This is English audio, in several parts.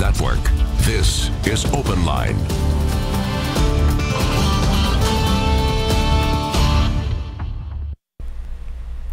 Network. This is OpenLine.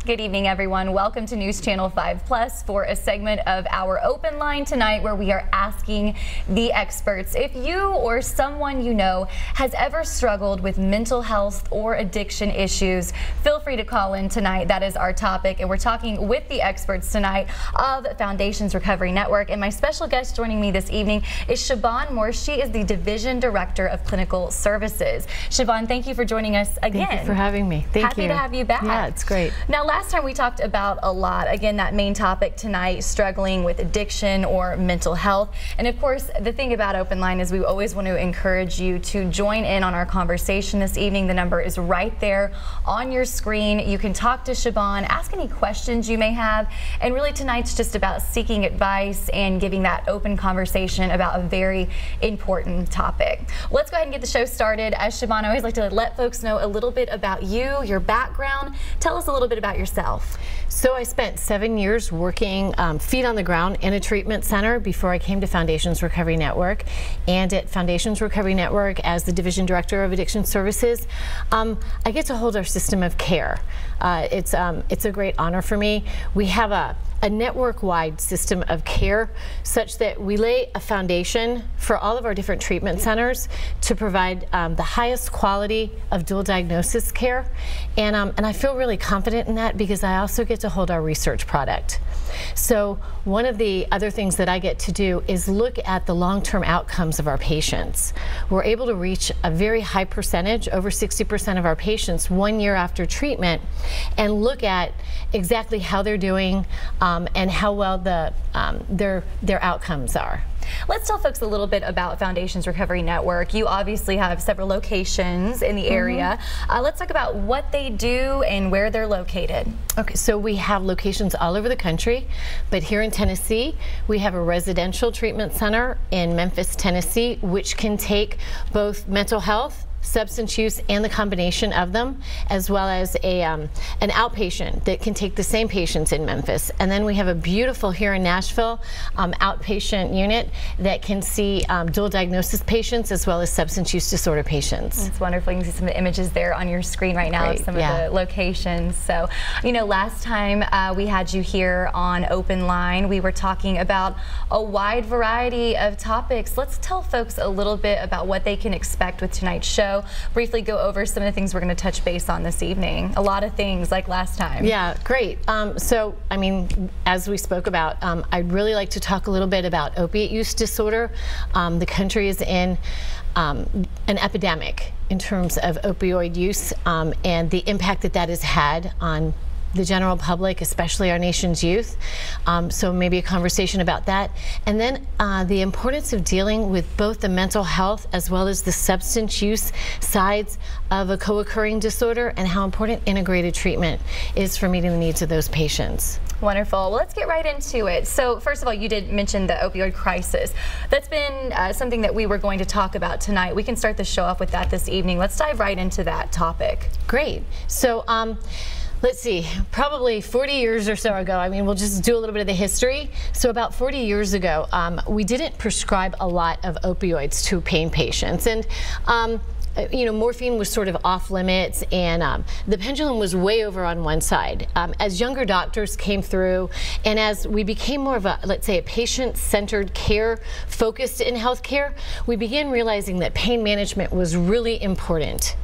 Good evening, everyone. Welcome to News Channel 5 Plus for a segment of our Open Line tonight where we are asking the experts. If you or someone you know has ever struggled with mental health or addiction issues, feel free to call in tonight. That is our topic, and we're talking with the experts tonight of Foundations Recovery Network. And my special guest joining me this evening is Siobhan Morse. She is the Division Director of Clinical Services. Siobhan, thank you for joining us again. Thank you for having me. Thank you. Happy to have you back. Yeah, it's great. Now, last time we talked about a lot, again, that main topic tonight, struggling with addiction or mental health. And of course, the thing about Open Line is we always want to encourage you to join in on our conversation this evening. The number is right there on your screen. You can talk to Siobhan, ask any questions you may have. And really tonight's just about seeking advice and giving that open conversation about a very important topic. Let's go ahead and get the show started. As Siobhan, I always like to let folks know a little bit about you, your background. Tell us a little bit about yourself. So I spent 7 years working feet on the ground in a treatment center before I came to Foundations Recovery Network. And at Foundations Recovery Network, as the Division Director of Addiction Services, I get to hold our system of care. It's a great honor for me. We have a network-wide system of care such that we lay a foundation for all of our different treatment centers to provide the highest quality of dual diagnosis care. And I feel really confident in that because I also get to hold our research product. So one of the other things that I get to do is look at the long-term outcomes of our patients. We're able to reach a very high percentage, over 60% of our patients 1 year after treatment, and look at exactly how they're doing and how well their outcomes are. Let's tell folks a little bit about Foundations Recovery Network. You obviously have several locations in the area. Let's talk about what they do and where they're located. Okay, so we have locations all over the country, but here in Tennessee, we have a residential treatment center in Memphis, Tennessee, which can take both mental health, substance use, and the combination of them, as well as an outpatient that can take the same patients in Memphis. And then we have a beautiful here in Nashville outpatient unit that can see dual diagnosis patients as well as substance use disorder patients. It's wonderful. You can see some of the images there on your screen right now of some of the locations. So, you know, last time we had you here on Open Line, we were talking about a wide variety of topics. Let's tell folks a little bit about what they can expect with tonight's show. Briefly go over some of the things we're going to touch base on this evening. A lot of things like last time. Yeah, great. So, I mean, as we spoke about, I'd really like to talk a little bit about opiate use disorder. The country is in an epidemic in terms of opioid use and the impact that that has had on the general public, especially our nation's youth. So maybe a conversation about that. And then the importance of dealing with both the mental health as well as the substance use sides of a co-occurring disorder and how important integrated treatment is for meeting the needs of those patients. Wonderful. Well, let's get right into it. So first of all, you did mention the opioid crisis. That's been something that we were going to talk about tonight. We can start the show off with that this evening. Let's dive right into that topic. Great. So let's see, probably 40 years or so ago, I mean, we'll just do a little bit of the history. So about 40 years ago, we didn't prescribe a lot of opioids to pain patients. And you know, morphine was sort of off limits, and the pendulum was way over on one side. As younger doctors came through, and as we became more of a, let's say, a patient-centered care focused in healthcare, we began realizing that pain management was really important.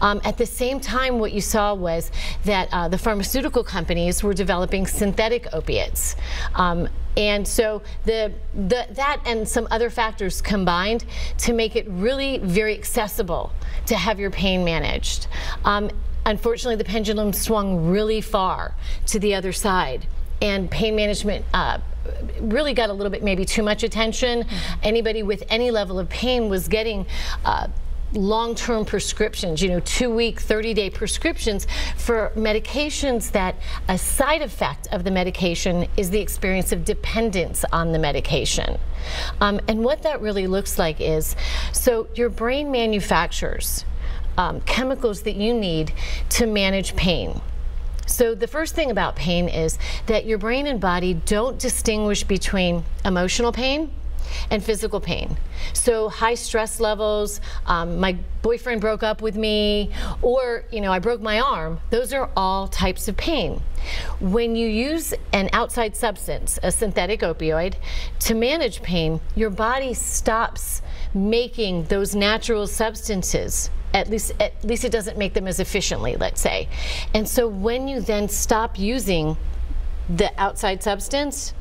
At the same time, what you saw was that the pharmaceutical companies were developing synthetic opiates. And so that and some other factors combined to make it really very accessible to have your pain managed. Unfortunately, the pendulum swung really far to the other side, and pain management really got a little bit maybe too much attention. Anybody with any level of pain was getting long-term prescriptions, you know, 2-week, 30-day prescriptions for medications that a side effect of the medication is the experience of dependence on the medication. And what that really looks like is, so your brain manufactures chemicals that you need to manage pain. So the first thing about pain is that your brain and body don't distinguish between emotional pain and physical pain. So high stress levels, my boyfriend broke up with me, or I broke my arm, those are all types of pain. When you use an outside substance, a synthetic opioid, to manage pain, your body stops making those natural substances. At least it doesn't make them as efficiently, let's say. And so when you then stop using the outside substance,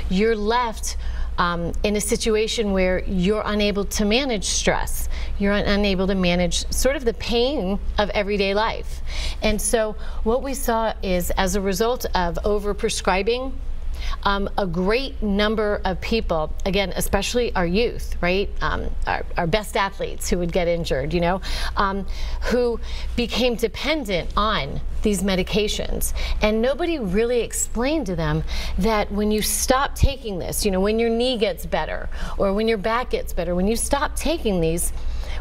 you're left in a situation where you're unable to manage stress. You're unable to manage sort of the pain of everyday life. And so what we saw is, as a result of overprescribing, a great number of people, again, especially our youth, right? Our best athletes who would get injured, who became dependent on these medications. And nobody really explained to them that when you stop taking this, when your knee gets better or when your back gets better, when you stop taking these,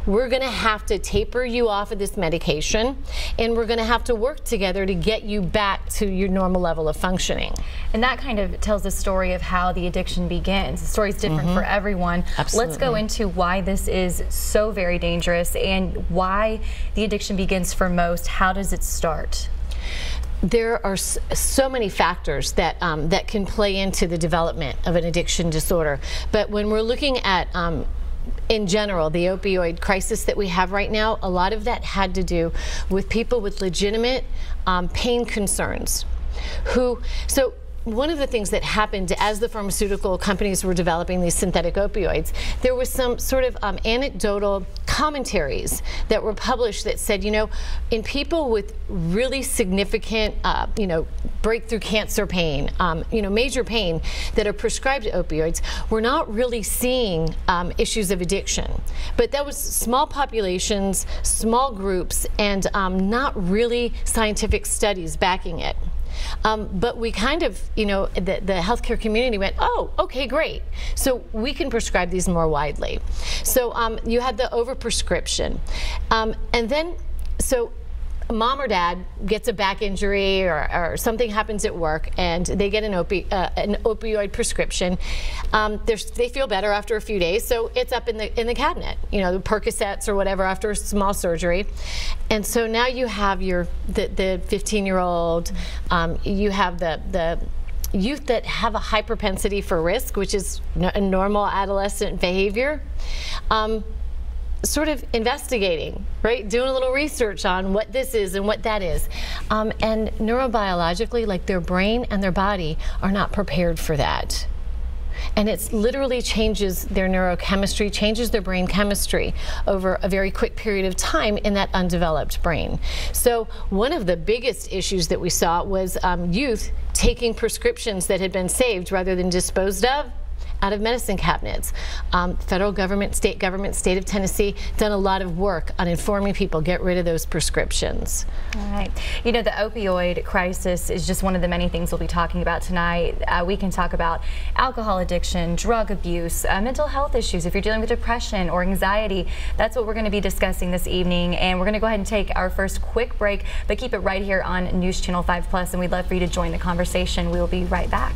we're going to have to taper you off of this medication, and we're going to have to work together to get you back to your normal level of functioning. And that kind of tells the story of how the addiction begins. The story's different for everyone. Absolutely. Let's go into why this is so very dangerous and why the addiction begins for most. How does it start? There are so many factors that that can play into the development of an addiction disorder. But when we're looking at in general, the opioid crisis that we have right now, a lot of that had to do with people with legitimate pain concerns. So one of the things that happened as the pharmaceutical companies were developing these synthetic opioids, there was some sort of anecdotal commentaries that were published that said, in people with really significant, breakthrough cancer pain, major pain that are prescribed opioids, we're not really seeing issues of addiction. But that was small populations, small groups, and not really scientific studies backing it. But we kind of, the healthcare community went, oh, okay, great. So we can prescribe these more widely. So you had the overprescription. And then, so mom or dad gets a back injury or something happens at work and they get an opioid prescription. They feel better after a few days, so it's up in the cabinet, the Percocets or whatever after a small surgery. And so now you have the 15-year-old, you have the youth that have a high propensity for risk, which is a normal adolescent behavior. Sort of investigating, right? Doing a little research on what this is and what that is. And neurobiologically, like their brain and their body are not prepared for that. And it literally changes their neurochemistry, changes their brain chemistry over a very quick period of time in that undeveloped brain. So one of the biggest issues that we saw was youth taking prescriptions that had been saved rather than disposed of out of medicine cabinets. Federal government, state of Tennessee, done a lot of work on informing people, get rid of those prescriptions. All right. The opioid crisis is just one of the many things we'll be talking about tonight. We can talk about alcohol addiction, drug abuse, mental health issues. If you're dealing with depression or anxiety, that's what we're going to be discussing this evening. And we're going to go ahead and take our first quick break, but keep it right here on News Channel 5 Plus, and we'd love for you to join the conversation. We will be right back.